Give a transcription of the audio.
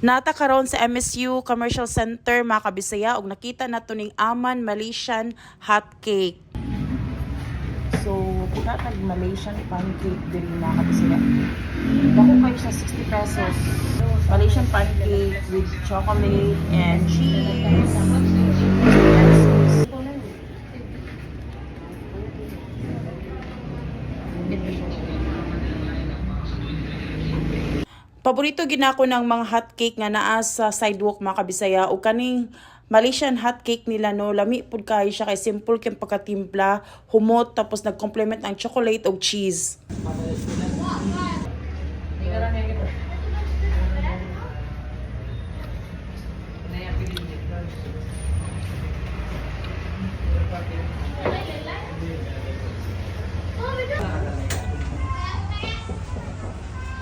Nata karon sa MSU Commercial Center mga kabisaya og nakita nato ning Aman Malaysian hot cake. So, puna kag Malaysian pancake diri mga kabisaya. Dako kayo siya 60 pesos. Malaysian pancake with chocolate and cheese. Paborito ginako ng mga hotcake nga naa sa sidewalk mga kabisaya o kaning Malaysian hotcake nila no lami pud kayo siya kay simple kay pagkatimpla, humot tapos nag-complement ang chocolate o cheese.